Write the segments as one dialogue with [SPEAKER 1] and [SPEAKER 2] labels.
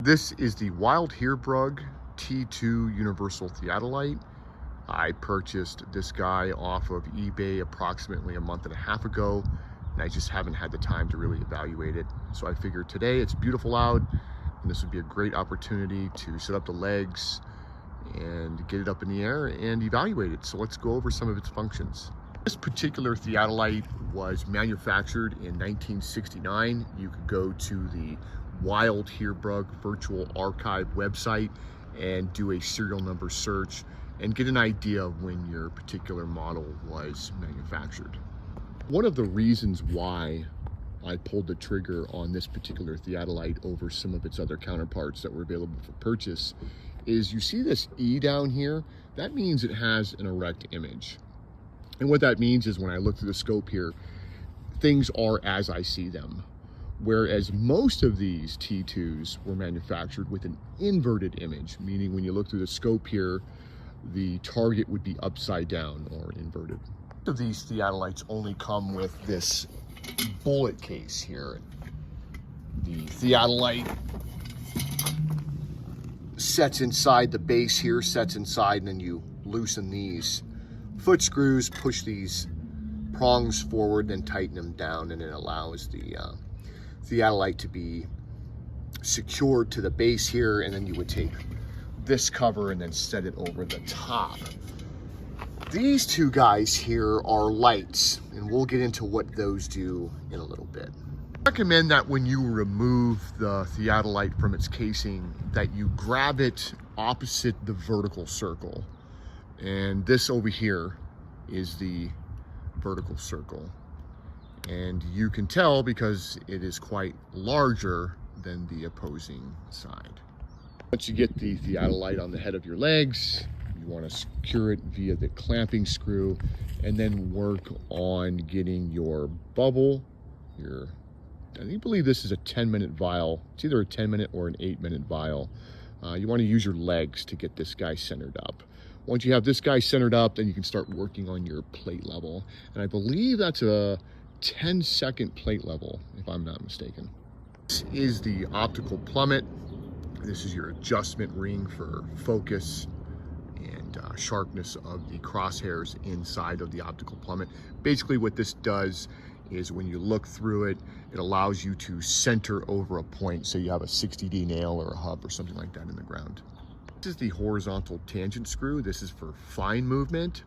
[SPEAKER 1] This is the wild Heerbrugg T2 universal theodolite. I purchased this guy off of eBay approximately a month and a half ago, and I just haven't had the time to really evaluate it. So I figured today it's beautiful out, and this would be a great opportunity to set up the legs and get it up in the air and evaluate it. So let's go over some of its functions. This particular theodolite was manufactured in 1969. You could go to the Wild Heerbrugg Virtual Archive website and do a serial number search and get an idea of when your particular model was manufactured. One of the reasons why I pulled the trigger on this particular theodolite over some of its other counterparts that were available for purchase is you see this E down here. That means it has an erect image. And what that means is when I look through the scope here, things are as I see them. Whereas most of these T2s were manufactured with an inverted image, meaning when you look through the scope here, the target would be upside down or inverted. Most of these theodolites only come with this bullet case here. The theodolite sets inside the base here, sets inside, and then you loosen these foot screws, push these prongs forward, then tighten them down, and it allows the theodolite to be secured to the base here, and then you would take this cover and then set it over the top. These two guys here are lights, and we'll get into what those do in a little bit. I recommend that when you remove the theodolite from its casing, that you grab it opposite the vertical circle. And this over here is the vertical circle. And you can tell because it is quite larger than the opposing side. Once you get the theodolite on the head of your legs, you want to secure it via the clamping screw and then work on getting your bubble, I believe this is a 10-minute vial. It's either a 10-minute or an 8-minute vial. You want to use your legs to get this guy centered up. Once you have this guy centered up, then you can start working on your plate level. And I believe that's a 10-second plate level, if I'm not mistaken. This is the optical plummet. This is your adjustment ring for focus and sharpness of the crosshairs inside of the optical plummet. Basically what this does is when you look through it, it allows you to center over a point, so you have a 60D nail or a hub or something like that in the ground. This is the horizontal tangent screw. This is for fine movement.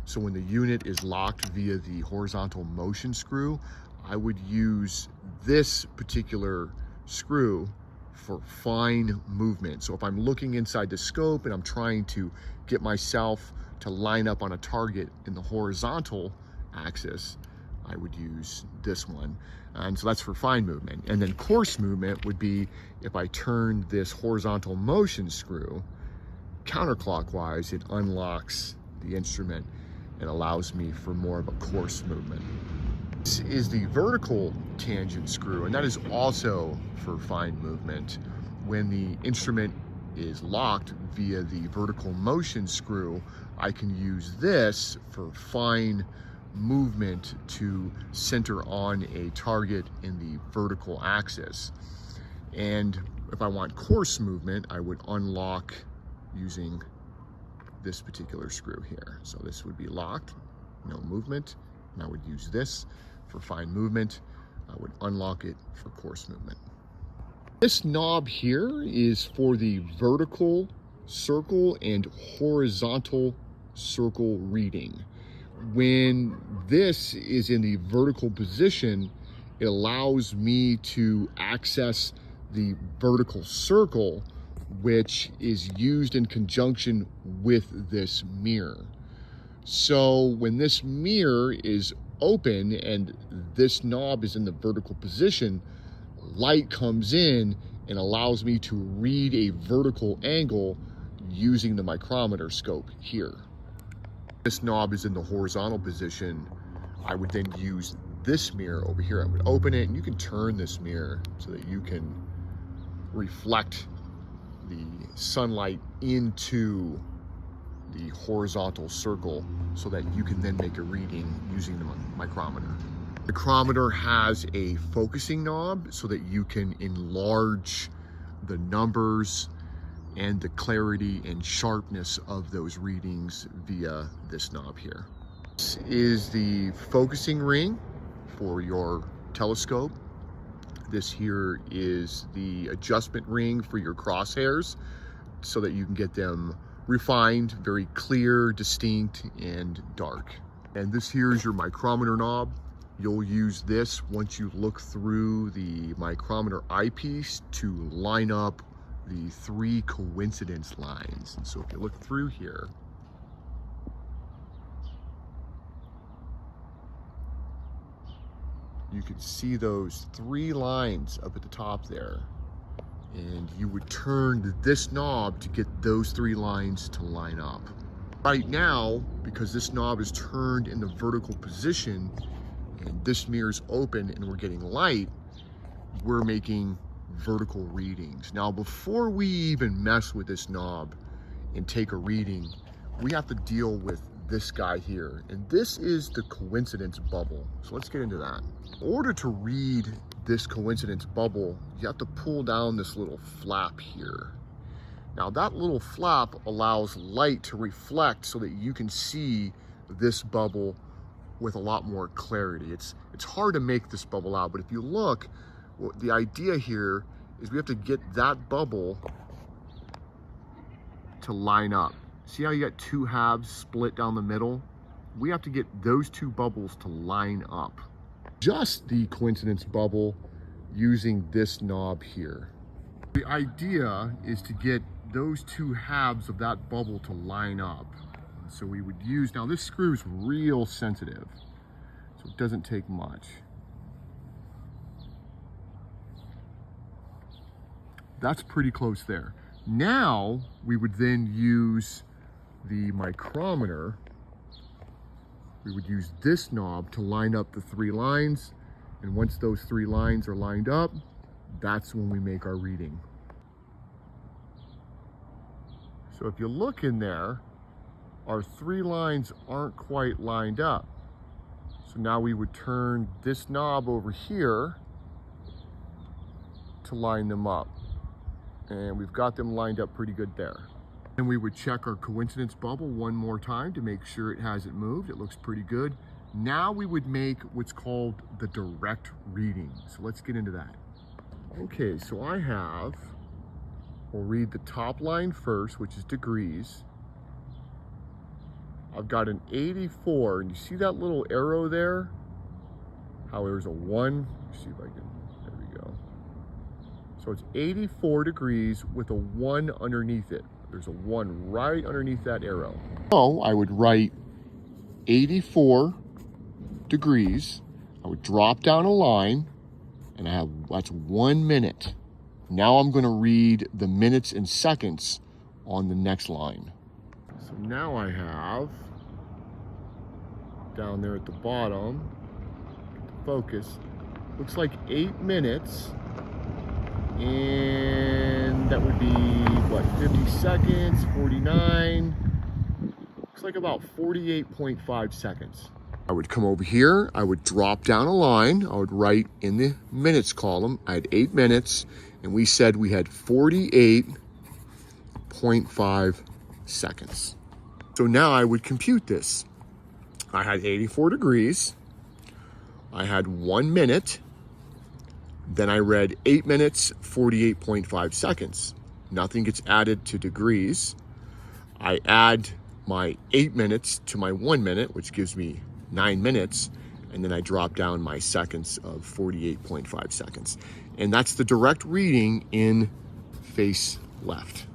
[SPEAKER 1] So when the unit is locked via the horizontal motion screw, I would use this particular screw for fine movement. So if I'm looking inside the scope and I'm trying to get myself to line up on a target in the horizontal axis, I would use this one. And so that's for fine movement. And then coarse movement would be if I turn this horizontal motion screw counterclockwise, it unlocks the instrument and allows me for more of a coarse movement. This is the vertical tangent screw, and that is also for fine movement. When the instrument is locked via the vertical motion screw, I can use this for fine movement to center on a target in the vertical axis. And if I want coarse movement, I would unlock using this particular screw here. So this would be locked, no movement, and I would use this for fine movement. I would unlock it for coarse movement. This knob here is for the vertical circle and horizontal circle reading. When this is in the vertical position, it allows me to access the vertical circle, which is used in conjunction with this mirror. So when this mirror is open and this knob is in the vertical position, light comes in and allows me to read a vertical angle using the micrometer scope here. This knob is in the horizontal position. I would then use this mirror over here. I would open it, and you can turn this mirror so that you can reflect the sunlight into the horizontal circle so that you can then make a reading using the micrometer. The micrometer has a focusing knob so that you can enlarge the numbers and the clarity and sharpness of those readings via this knob here. This is the focusing ring for your telescope. This here is the adjustment ring for your crosshairs so that you can get them refined, very clear, distinct, and dark. And this here is your micrometer knob. You'll use this once you look through the micrometer eyepiece to line up the 3 coincidence lines. And so if you look through here, you can see those 3 lines up at the top there. And you would turn this knob to get those 3 lines to line up. Right now, because this knob is turned in the vertical position and this mirror is open and we're getting light, we're making vertical readings. Now, before we even mess with this knob and take a reading, we have to deal with this guy here. And this is the coincidence bubble. So let's get into that. In order to read this coincidence bubble, you have to pull down this little flap here. Now that little flap allows light to reflect so that you can see this bubble with a lot more clarity. It's hard to make this bubble out, but if you look, well, the idea here is we have to get that bubble to line up. See how you got 2 halves split down the middle? We have to get those 2 bubbles to line up. Just the coincidence bubble using this knob here. The idea is to get those 2 halves of that bubble to line up. So we would use, now this screw is real sensitive, so it doesn't take much. That's pretty close there. Now we would then use the micrometer. We would use this knob to line up the 3 lines. And once those 3 lines are lined up, that's when we make our reading. So if you look in there, our 3 lines aren't quite lined up. So now we would turn this knob over here to line them up. And we've got them lined up pretty good there. And we would check our coincidence bubble one more time to make sure it hasn't moved. It looks pretty good. Now we would make what's called the direct reading. So let's get into that. Okay, so we'll read the top line first, which is degrees. I've got an 84, and you see that little arrow there? How there's a 1, let's see if I can, there we go. So it's 84 degrees with a 1 underneath it. There's a 1 right underneath that arrow. So I would write 84 degrees. I would drop down a line, and that's 1 minute. Now I'm going to read the minutes and seconds on the next line. So now I have down there at the bottom, focus, looks like 8 minutes, and that would be what, 50 seconds, 49, looks like about 48.5 seconds. I would come over here, I would drop down a line, I would write in the minutes column, I had 8 minutes, and we said we had 48.5 seconds. So now I would compute this. I had 84 degrees, I had 1 minute, then I read 8 minutes, 48.5 seconds. Nothing gets added to degrees. I add my 8 minutes to my 1 minute, which gives me 9 minutes, and then I drop down my seconds of 48.5 seconds. And that's the direct reading in face left.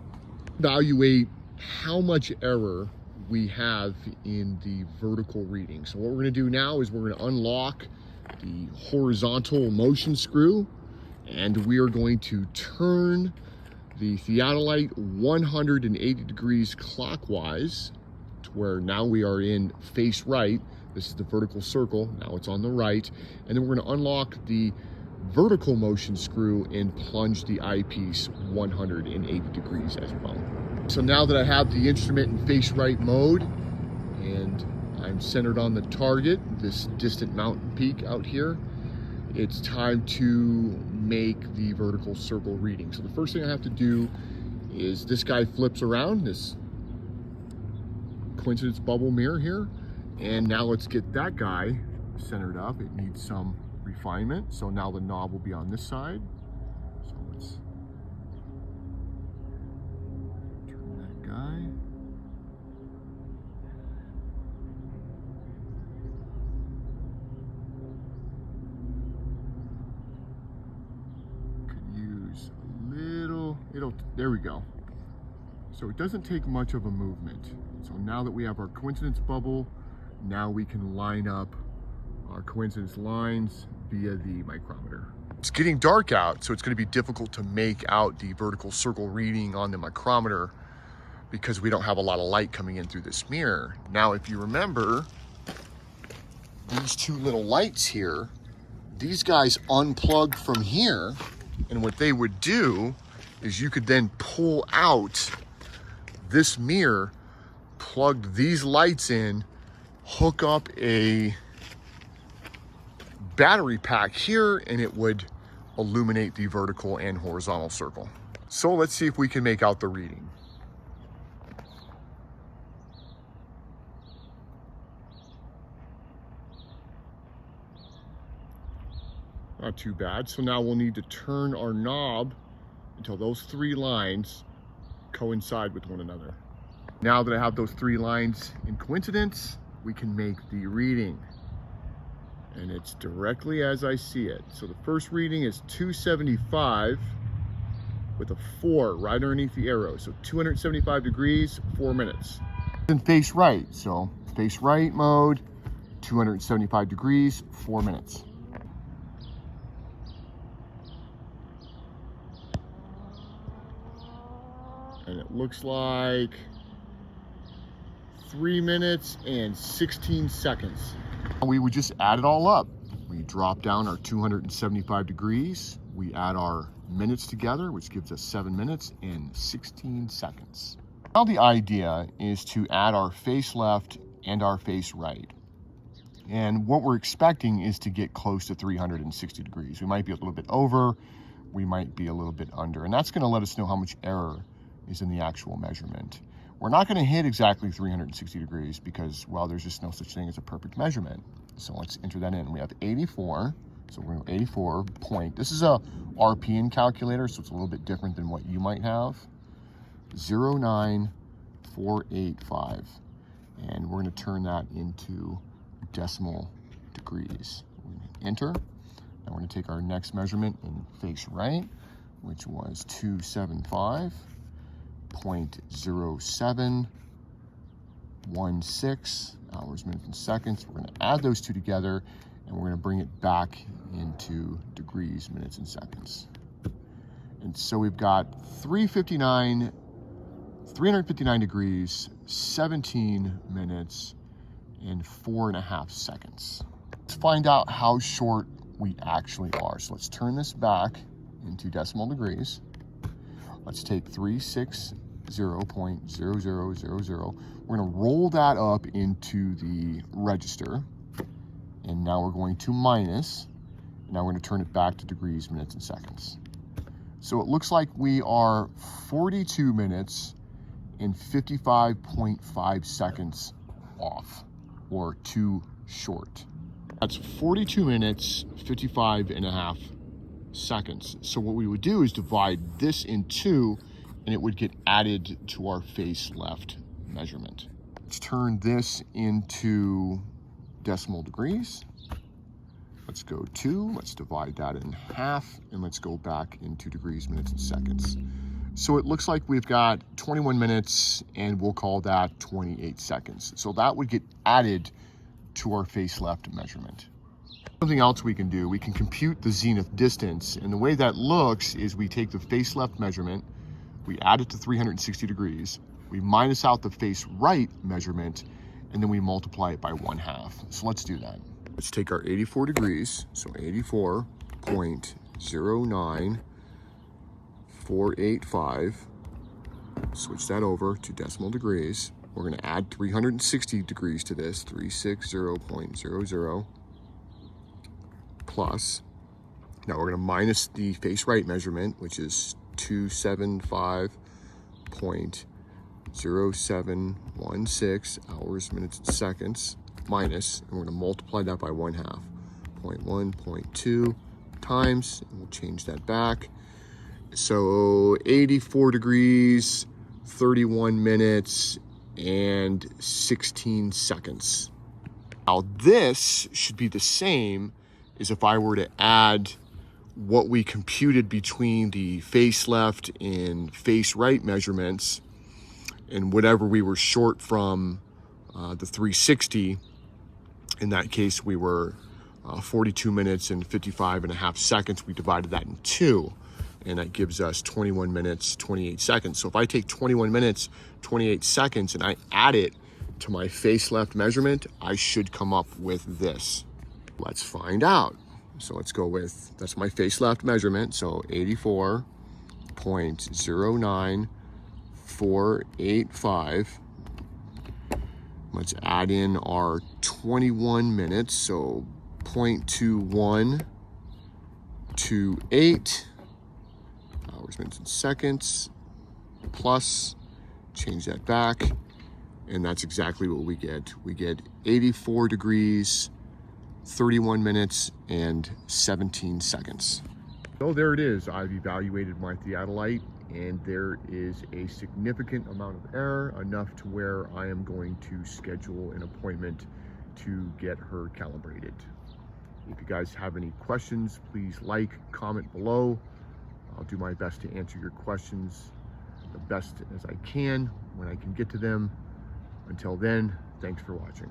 [SPEAKER 1] Evaluate how much error we have in the vertical reading. So what we're gonna do now is we're gonna unlock the horizontal motion screw, and we are going to turn the theodolite 180 degrees clockwise to where now we are in face right. This is the vertical circle, now it's on the right. And then we're gonna unlock the vertical motion screw and plunge the eyepiece 180 degrees as well. So now that I have the instrument in face right mode and I'm centered on the target, this distant mountain peak out here, it's time to make the vertical circle reading. So the first thing I have to do is this guy flips around, this coincidence bubble mirror here. And now let's get that guy centered up. It needs some refinement. So now the knob will be on this side. So let's turn that guy. Could use a little, there we go. So it doesn't take much of a movement. So now that we have our coincidence bubble, now we can line up our coincidence lines via the micrometer. It's getting dark out, so it's going to be difficult to make out the vertical circle reading on the micrometer because we don't have a lot of light coming in through this mirror. Now, if you remember, these two little lights here, these guys unplug from here, and what they would do is you could then pull out this mirror, plug these lights in, hook up a battery pack here, and it would illuminate the vertical and horizontal circle. So let's see if we can make out the reading. Not too bad. So now we'll need to turn our knob until those three lines coincide with one another. Now that I have those three lines in coincidence, we can make the reading. And it's directly as I see it. So the first reading is 275 with a 4 right underneath the arrow. So 275 degrees, 4 minutes. And face right. So face right mode, 275 degrees, 4 minutes. And it looks like 3 minutes and 16 seconds. We would just add it all up. We drop down our 275 degrees. We add our minutes together, which gives us 7 minutes and 16 seconds. Now the idea is to add our face left and our face right. And what we're expecting is to get close to 360 degrees. We might be a little bit over, we might be a little bit under, and that's going to let us know how much error is in the actual measurement. We're not going to hit exactly 360 degrees because, well, there's just no such thing as a perfect measurement. So let's enter that in. We have 84, so we're going to 84 point. This is a RPN calculator, so it's a little bit different than what you might have. 0.9485, and we're going to turn that into decimal degrees. We're going to enter. Now we're going to take our next measurement in face right, which was 275.0716. Hours, minutes, and seconds. We're going to add those two together, and we're going to bring it back into degrees, minutes, and seconds. And so we've got 359 degrees, 17 minutes, and 4.5 seconds. Let's find out how short we actually are. So let's turn this back into decimal degrees. Let's take 360.0000. We're going to roll that up into the register. And now we're going to minus. Now we're going to turn it back to degrees, minutes, and seconds. So it looks like we are 42 minutes and 55.5 seconds off, or too short. That's 42 minutes, 55.5 seconds. So what we would do is divide this in two, and it would get added to our face left measurement. Let's turn this into decimal degrees. Let's go 2, let's divide that in half, and let's go back into degrees, minutes, and seconds. So it looks like we've got 21 minutes, and we'll call that 28 seconds. So that would get added to our face left measurement. Something else we can do, we can compute the zenith distance, and the way that looks is we take the face left measurement, we add it to 360 degrees, we minus out the face right measurement, and then we multiply it by 1/2. So let's do that. Let's take our 84 degrees, so 84.09485, switch that over to decimal degrees. We're going to add 360 degrees to this, 360.00, plus Now we're gonna minus the face right measurement, which is 275.0716 hours, minutes, and seconds, minus, and we're gonna multiply that by 1/2. 0.1, 0.2 times, and we'll change that back. So 84 degrees, 31 minutes, and 16 seconds. Now this should be the same as if I were to add what we computed between the face left and face right measurements and whatever we were short from the 360. In that case, we were 42 minutes and 55.5 seconds. We divided that in 2, and that gives us 21 minutes, 28 seconds. So if I take 21 minutes, 28 seconds, and I add it to my face left measurement, I should come up with this. Let's find out. So let's go with, that's my face left measurement. So 84.09485. Let's add in our 21 minutes. So 0.2128 hours, minutes, and seconds, plus, change that back, and that's exactly what we get. We get 84 degrees, 31 minutes, and 17 seconds. So there it is. I've evaluated my theodolite, and there is a significant amount of error, enough to where I am going to schedule an appointment to get her calibrated. If you guys have any questions, please like, comment below. I'll do my best to answer your questions the best as I can when I can get to them. Until then, thanks for watching.